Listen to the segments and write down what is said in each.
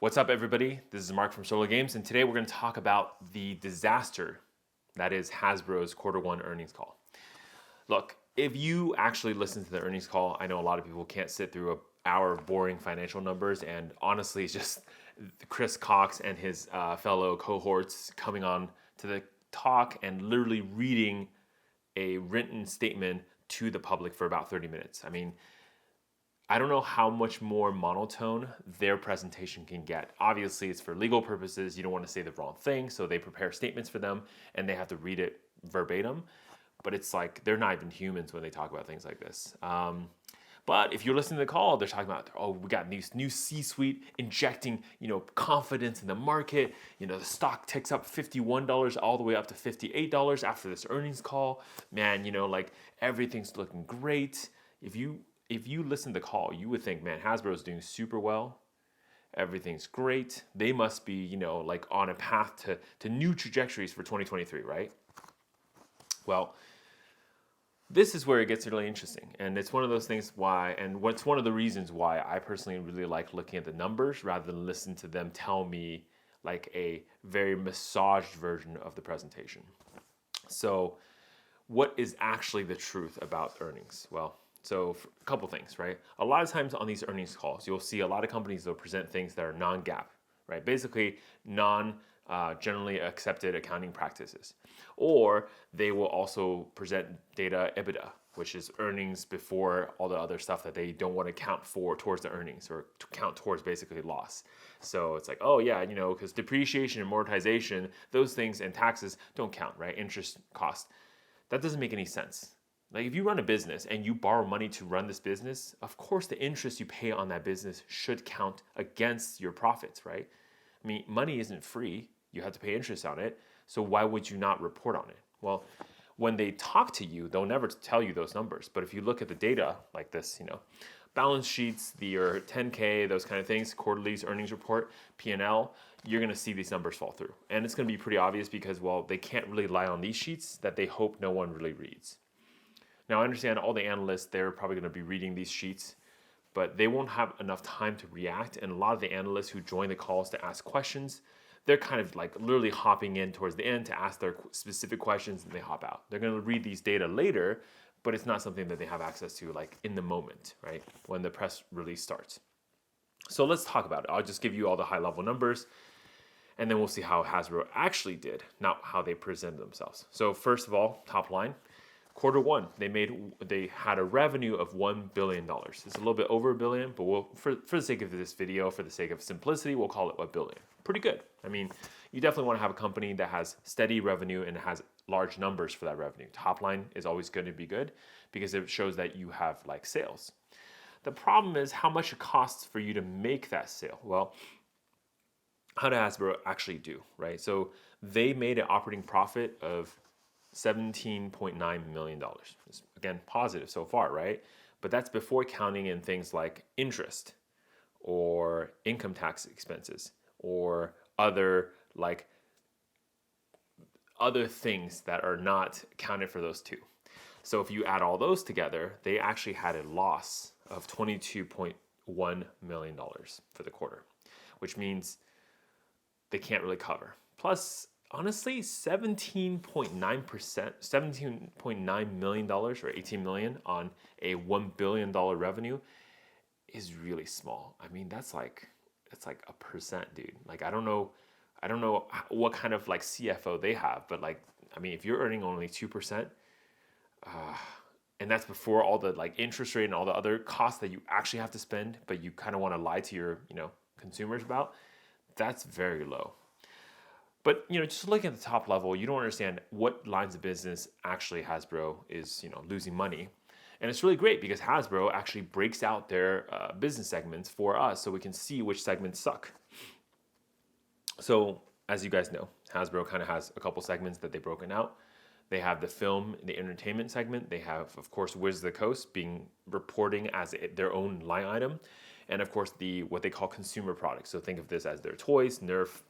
What's up, everybody? This is Mark from Solo Games, and today we're going to talk about the disaster that is Hasbro's Q1 earnings call. Look, if you actually listen to the earnings call, I know a lot of people can't sit through an hour of boring financial numbers, and honestly, it's just Chris Cox and his fellow cohorts coming on to the talk and literally reading a written statement to the public for about 30 minutes. I mean, I don't know how much more monotone their presentation can get. Obviously, it's for legal purposes. You don't want to say the wrong thing, so they prepare statements for them, and they have to read it verbatim. But it's like they're not even humans when they talk about things like this. But if you're listening to the call, they're talking about, oh, we got these new C-suite injecting, confidence in the market. The stock ticks up $51 all the way up to $58 after this earnings call. Man, like everything's looking great. If you listen to the call, you would think, man, Hasbro's doing super well. Everything's great. They must be, like on a path to new trajectories for 2023, right? Well, this is where it gets really interesting. And it's one of those things what's one of the reasons why I personally really like looking at the numbers rather than listen to them tell me like a very massaged version of the presentation. So what is actually the truth about earnings? Well, so a couple things, right? A lot of times on these earnings calls, you'll see a lot of companies, they'll present things that are non-GAAP, right? Basically generally accepted accounting practices. Or they will also present data EBITDA, which is earnings before all the other stuff that they don't want to count for towards the earnings or to count towards basically loss. So it's like, oh yeah, because depreciation and amortization, those things and taxes don't count, right? Interest cost. That doesn't make any sense. Like if you run a business and you borrow money to run this business, of course the interest you pay on that business should count against your profits, right? I mean, money isn't free. You have to pay interest on it. So why would you not report on it? Well, when they talk to you, they'll never tell you those numbers. But if you look at the data like this, balance sheets, your 10K, those kind of things, quarterly earnings report, P&L, you're going to see these numbers fall through. And it's going to be pretty obvious because, well, they can't really lie on these sheets that they hope no one really reads. Now, I understand all the analysts, they're probably going to be reading these sheets, but they won't have enough time to react. And a lot of the analysts who join the calls to ask questions, they're kind of like literally hopping in towards the end to ask their specific questions and they hop out. They're going to read these data later, but it's not something that they have access to like in the moment, right? When the press release starts. So let's talk about it. I'll just give you all the high level numbers and then we'll see how Hasbro actually did, not how they presented themselves. So first of all, top line. Q1, they had a revenue of $1 billion. It's a little bit over $1 billion, but for the sake of this video, for the sake of simplicity, we'll call it $1 billion. Pretty good. I mean, you definitely want to have a company that has steady revenue and has large numbers for that revenue. Top line is always going to be good because it shows that you have like sales. The problem is how much it costs for you to make that sale. Well, how did Hasbro actually do, right? So they made an operating profit of $17.9 million. It's, again, positive so far, right? But that's before counting in things like interest or income tax expenses or other things that are not accounted for those two. So if you add all those together, they actually had a loss of $22.1 million for the quarter, which means they can't really cover. Plus, honestly, $17.9 million or $18 million on a $1 billion revenue is really small. I mean, it's like a percent, dude. Like, I don't know what kind of like CFO they have, but like, I mean, if you're earning only 2%, and that's before all the like interest rate and all the other costs that you actually have to spend, but you kind of want to lie to your, consumers about, that's very low. But, just looking at the top level, you don't understand what lines of business actually Hasbro is, losing money. And it's really great because Hasbro actually breaks out their business segments for us so we can see which segments suck. So, as you guys know, Hasbro kind of has a couple segments that they've broken out. They have the film, the entertainment segment. They have, of course, Wizards of the Coast reporting as their own line item. And of course, what they call consumer products. So think of this as their toys, Nerf,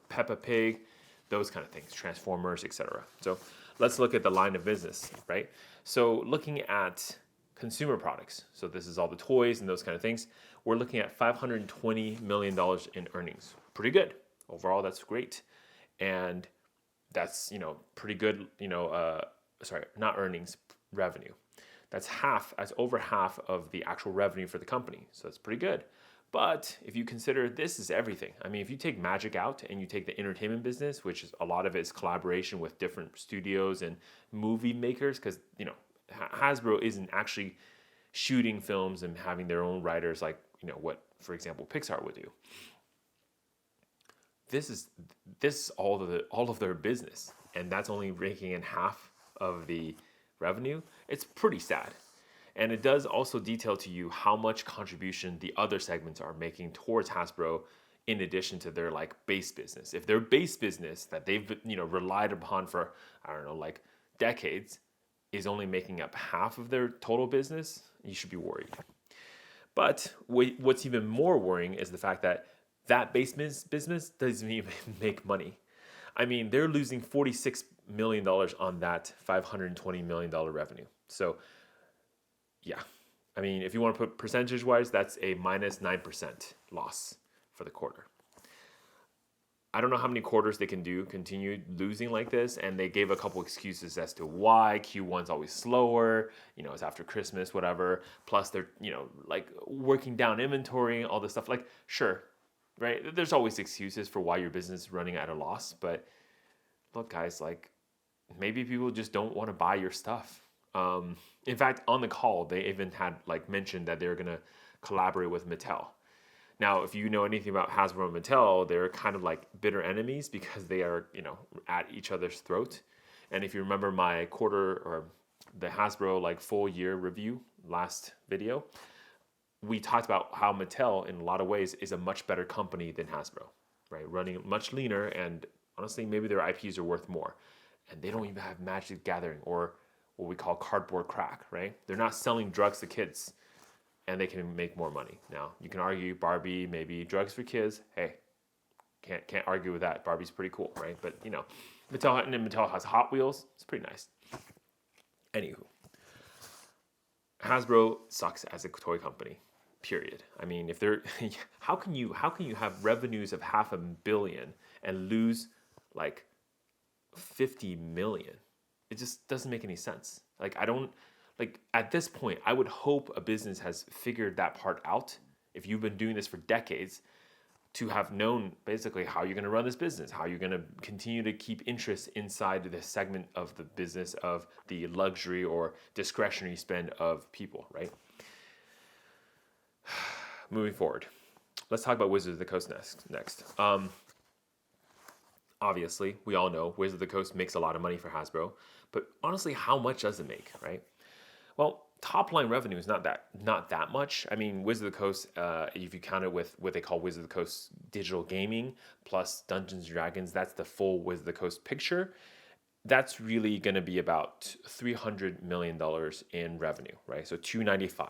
Peppa Pig, those kind of things, Transformers, etc. So let's look at the line of business, right? So looking at consumer products, so this is all the toys and those kind of things. we're looking at $520 million in earnings. Pretty good. Overall, that's great. And that's, pretty good, sorry, not earnings, revenue. That's over half of the actual revenue for the company. So that's pretty good. But if you consider this is everything, I mean, if you take Magic out and you take the entertainment business, which is a lot of it is collaboration with different studios and movie makers, because, Hasbro isn't actually shooting films and having their own writers like, what, for example, Pixar would do. This is all of their business, and that's only raking in half of the revenue. It's pretty sad. And it does also detail to you how much contribution the other segments are making towards Hasbro in addition to their base business. If their base business that they've relied upon for decades is only making up half of their total business, you should be worried. But what's even more worrying is the fact that base business doesn't even make money. I mean, they're losing $46 million on that $520 million revenue. So yeah, I mean, if you want to put percentage-wise, that's a minus 9% loss for the quarter. I don't know how many quarters they can continue losing like this, and they gave a couple excuses as to why. Q1's always slower, it's after Christmas, whatever. Plus, they're, working down inventory, all this stuff. Sure, right? There's always excuses for why your business is running at a loss, but look, guys, maybe people just don't want to buy your stuff. In fact, on the call, they even had mentioned that they're going to collaborate with Mattel. Now, if you know anything about Hasbro and Mattel, they're kind of bitter enemies because they are, at each other's throat. And if you remember my quarter or the Hasbro full year review last video, we talked about how Mattel in a lot of ways is a much better company than Hasbro, right? Running much leaner, and honestly, maybe their IPs are worth more. And they don't even have Magic the Gathering or what we call cardboard crack, right? They're not selling drugs to kids, and they can make more money. Now, you can argue Barbie, maybe drugs for kids. Hey, can't argue with that. Barbie's pretty cool, right? But, Mattel has Hot Wheels. It's pretty nice. Anywho, Hasbro sucks as a toy company, period. I mean, if they're, how can you have revenues of $500 million and lose 50 million? It just doesn't make any sense. At this point, I would hope a business has figured that part out. If you've been doing this for decades, to have known basically how you're going to run this business, how you're going to continue to keep interest inside this segment of the business of the luxury or discretionary spend of people, right? Moving forward, let's talk about Wizards of the Coast next. Obviously, we all know Wizards of the Coast makes a lot of money for Hasbro, but honestly, how much does it make, right? Well, top line revenue is not that much. I mean, Wizards of the Coast, if you count it with what they call Wizards of the Coast digital gaming plus Dungeons & Dragons, that's the full Wizards of the Coast picture. That's really going to be about $300 million in revenue, right? So 295.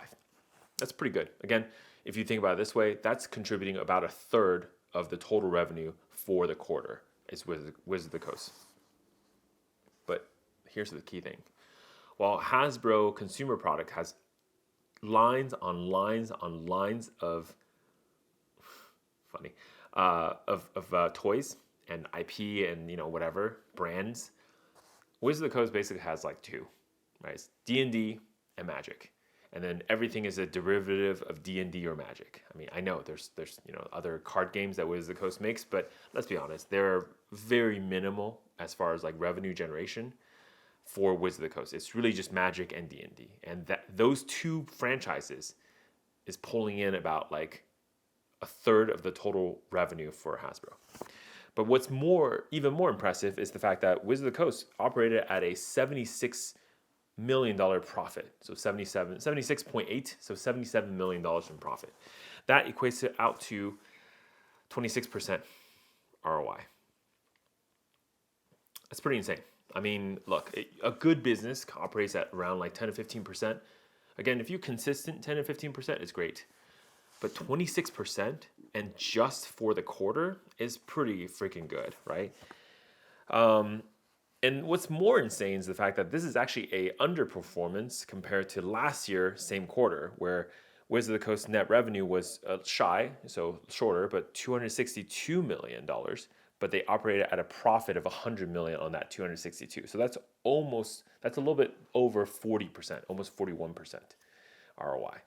That's pretty good. Again, if you think about it this way, that's contributing about a third of the total revenue for the quarter. It's Wizards of the Coast. But here's the key thing. While Hasbro consumer product has lines on lines on lines of toys and IP and whatever brands, Wizards of the Coast basically has two, right? It's D&D and Magic. And then everything is a derivative of D&D or Magic. I mean, I know there's other card games that Wizards of the Coast makes, but let's be honest, they're very minimal as far as revenue generation for Wizards of the Coast. It's really just Magic and D&D. And those two franchises is pulling in about a third of the total revenue for Hasbro. But what's even more impressive is the fact that Wizards of the Coast operated at a $76 million profit. So 76.8, so $77 million in profit. That equates it out to 26% ROI. That's pretty insane. I mean, look, a good business operates at around 10 to 15%. Again, if you're consistent, 10 to 15% is great. But 26% and just for the quarter is pretty freaking good, right? And what's more insane is the fact that this is actually a underperformance compared to last year, same quarter, where Wizard of the Coast net revenue was shy, so shorter, but $262 million. But they operated at a profit of $100 million on that 262. So that's a little bit over 40%, almost 41% ROI.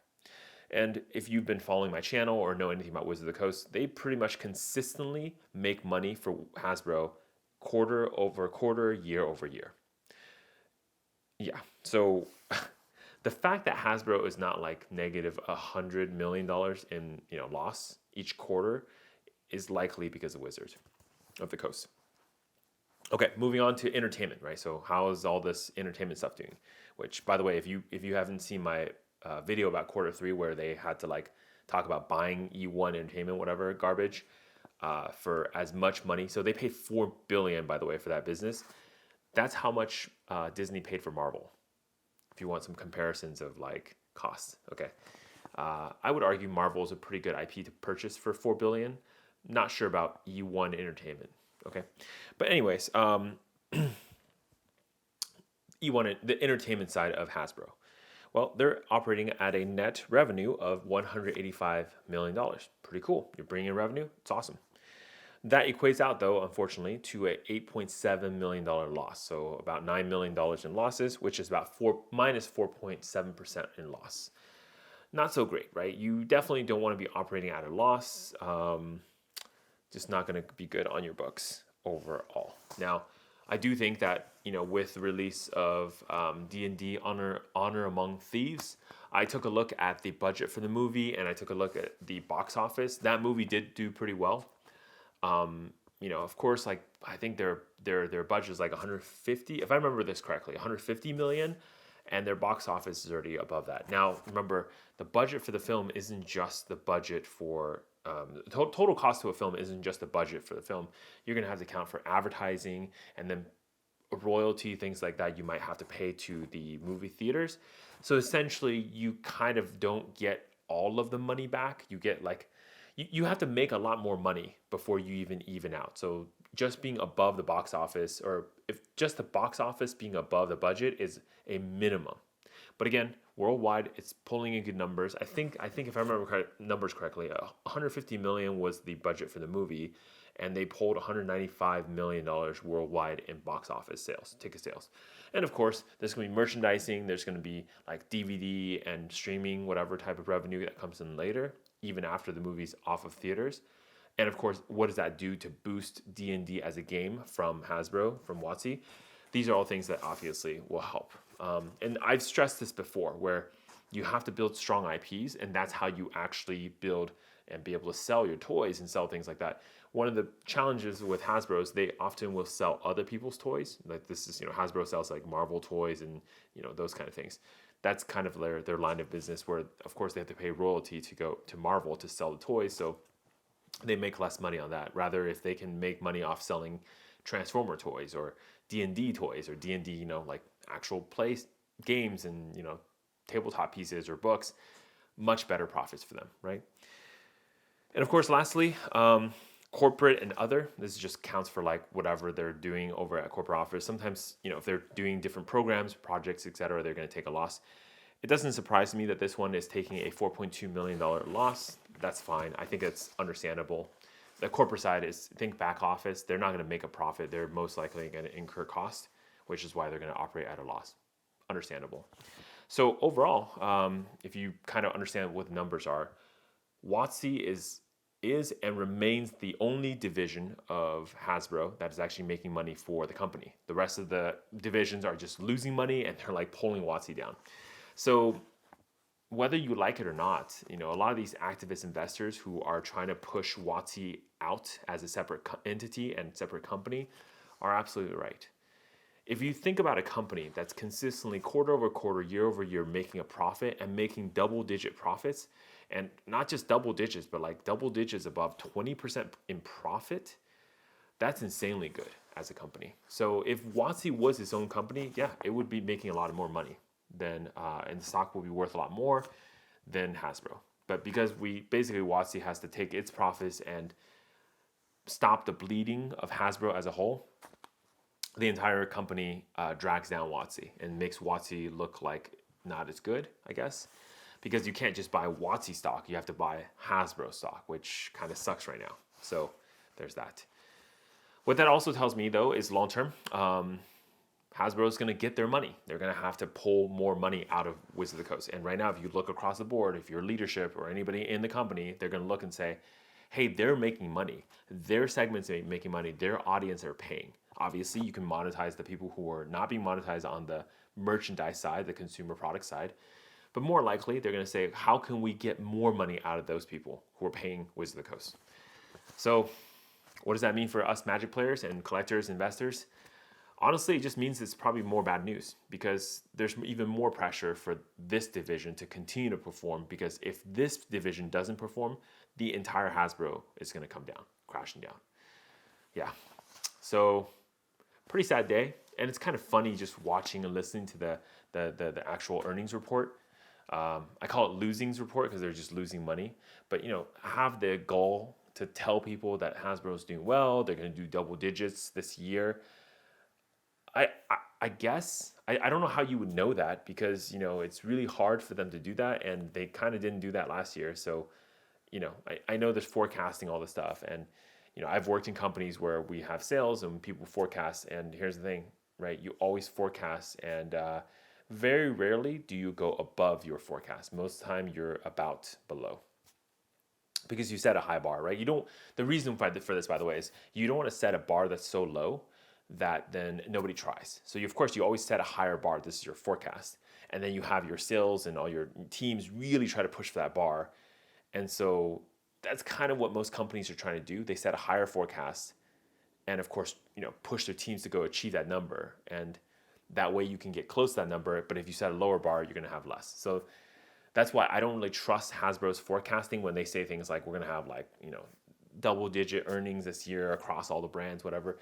And if you've been following my channel or know anything about Wizard of the Coast, they pretty much consistently make money for Hasbro quarter over quarter, year over year. Yeah, so the fact that Hasbro is not like negative $100 million in loss each quarter is likely because of Wizards of the Coast. Okay, moving on to entertainment, right? So how is all this entertainment stuff doing? Which, by the way, if you haven't seen my video about quarter three where they had to like talk about buying E1 Entertainment, whatever garbage, for as much money. So they paid $4 billion, by the way, for that business. That's how much Disney paid for Marvel. If you want some comparisons of like costs, okay. I would argue Marvel is a pretty good IP to purchase for $4 billion. Not sure about E1 Entertainment, okay. But anyways, E1, the entertainment side of Hasbro. Well, they're operating at a net revenue of $185 million. Pretty cool. You're bringing in revenue. It's awesome. That equates out, though, unfortunately, to a $8.7 million loss. So about $9 million in losses, which is about minus 4.7% in loss. Not so great, right? You definitely don't want to be operating at a loss. Just not going to be good on your books overall. Now, I do think that, with the release of D&D Honor Among Thieves, I took a look at the budget for the movie and I took a look at the box office. That movie did do pretty well. Of course, like I think their budget is like 150, if I remember this correctly, 150 million, and their box office is already above that. Now, remember, the budget for the film isn't just the budget for the total cost to a film isn't just the budget for the film. You're going to have to account for advertising and then royalty, things like that you might have to pay to the movie theaters. So essentially, you kind of don't get all of the money back. You get like, you have to make a lot more money before you even out. So just being above the box office, or if just the box office being above the budget is a minimum. But again, worldwide, it's pulling in good numbers. I think if I remember numbers correctly, 150 million was the budget for the movie, and they pulled $195 million worldwide in box office sales, ticket sales. And of course, there's going to be merchandising. There's going to be like DVD and streaming, whatever type of revenue that comes in later, even after the movie's off of theaters. And of course, what does that do to boost D&D as a game from Hasbro, from WotC? These are all things that obviously will help. And I've stressed this before, where you have to build strong IPs, and that's how you actually build and be able to sell your toys and sell things like that. One of the challenges with Hasbro is they often will sell other people's toys. Like this is, Hasbro sells like Marvel toys and, those kind of things. That's kind of their line of business, where of course they have to pay royalty to go to Marvel to sell the toys. So they make less money on that. Rather, if they can make money off selling Transformer toys or D&D toys or D&D, like actual play games and, tabletop pieces or books, much better profits for them, right? And of course, lastly, corporate and other. This just counts for like whatever they're doing over at corporate office. Sometimes, if they're doing different programs, projects, etc., they're going to take a loss. It doesn't surprise me that this one is taking a $4.2 million loss. That's fine. I think it's understandable. The corporate side is, think back office. They're not going to make a profit. They're most likely going to incur cost, which is why they're going to operate at a loss. Understandable. So overall, if you kind of understand what the numbers are, WotC is and remains the only division of Hasbro that is actually making money for the company. The rest of the divisions are just losing money, and they're like pulling WotC down. So whether you like it or not, a lot of these activist investors who are trying to push WotC out as a separate entity and separate company are absolutely right. If you think about a company that's consistently quarter over quarter, year over year making a profit and making double-digit profits, and not just double digits, but like double digits above 20% in profit, that's insanely good as a company. So if WotC was its own company, yeah, it would be making a lot more money than, and the stock will be worth a lot more than Hasbro. But because WotC has to take its profits and stop the bleeding of Hasbro as a whole, the entire company drags down WotC and makes WotC look like not as good, I guess, because you can't just buy WotC stock. You have to buy Hasbro stock, which kind of sucks right now. So there's that. What that also tells me, though, is long term, Hasbro is going to get their money. They're going to have to pull more money out of Wizards of the Coast. And right now, if you look across the board, if you're leadership or anybody in the company, they're going to look and say, hey, they're making money. Their segments are making money. Their audience are paying. Obviously, you can monetize the people who are not being monetized on the merchandise side, the consumer product side. But more likely, they're going to say, how can we get more money out of those people who are paying Wizards of the Coast? So what does that mean for us Magic players and collectors, investors? Honestly, it just means it's probably more bad news because there's even more pressure for this division to continue to perform, because if this division doesn't perform, the entire Hasbro is going to come down, crashing down. Yeah. So pretty sad day. And it's kind of funny just watching and listening to the actual earnings report. I call it losings report because they're just losing money. But, have the goal to tell people that Hasbro is doing well, they're going to do double digits this year. I guess, I don't know how you would know that because, it's really hard for them to do that. And they kind of didn't do that last year. So, I know there's forecasting all this stuff. And, I've worked in companies where we have sales and people forecast. And here's the thing, right? You always forecast, and very rarely do you go above your forecast. Most of the time you're about below, because you set a high bar, right? The reason for this, by the way, is you don't want to set a bar that's so low that then nobody tries. So of course you always set a higher bar. This is your forecast. And then you have your sales and all your teams really try to push for that bar. And so that's kind of what most companies are trying to do. They set a higher forecast and of course, push their teams to go achieve that number. And that way you can get close to that number. But if you set a lower bar, you're going to have less. So that's why I don't really trust Hasbro's forecasting when they say things like, we're going to have double digit earnings this year across all the brands, whatever.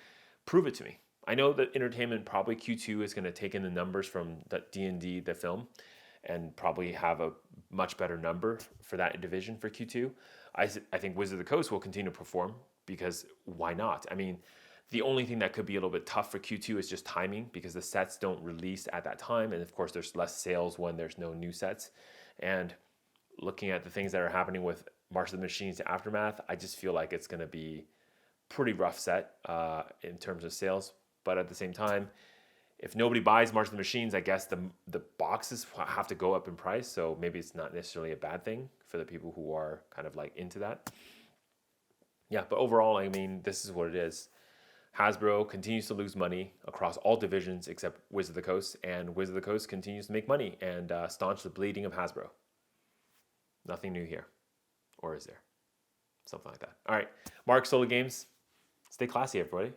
Prove it to me. I know that entertainment, probably Q2 is going to take in the numbers from the D&D, the film, and probably have a much better number for that division for Q2. I think Wizards of the Coast will continue to perform, because why not? I mean, the only thing that could be a little bit tough for Q2 is just timing, because the sets don't release at that time. And of course, there's less sales when there's no new sets. And looking at the things that are happening with March of the Machines to Aftermath, I just feel like it's going to be pretty rough set in terms of sales. But at the same time, if nobody buys March of the Machines, I guess the boxes have to go up in price. So maybe it's not necessarily a bad thing for the people who are kind of into that. Yeah, but overall, I mean, this is what it is. Hasbro continues to lose money across all divisions except Wizards of the Coast, and Wizards of the Coast continues to make money and staunch the bleeding of Hasbro. Nothing new here. Or is there? Something like that. All right, Mark, Solo Games. Stay classy, everybody.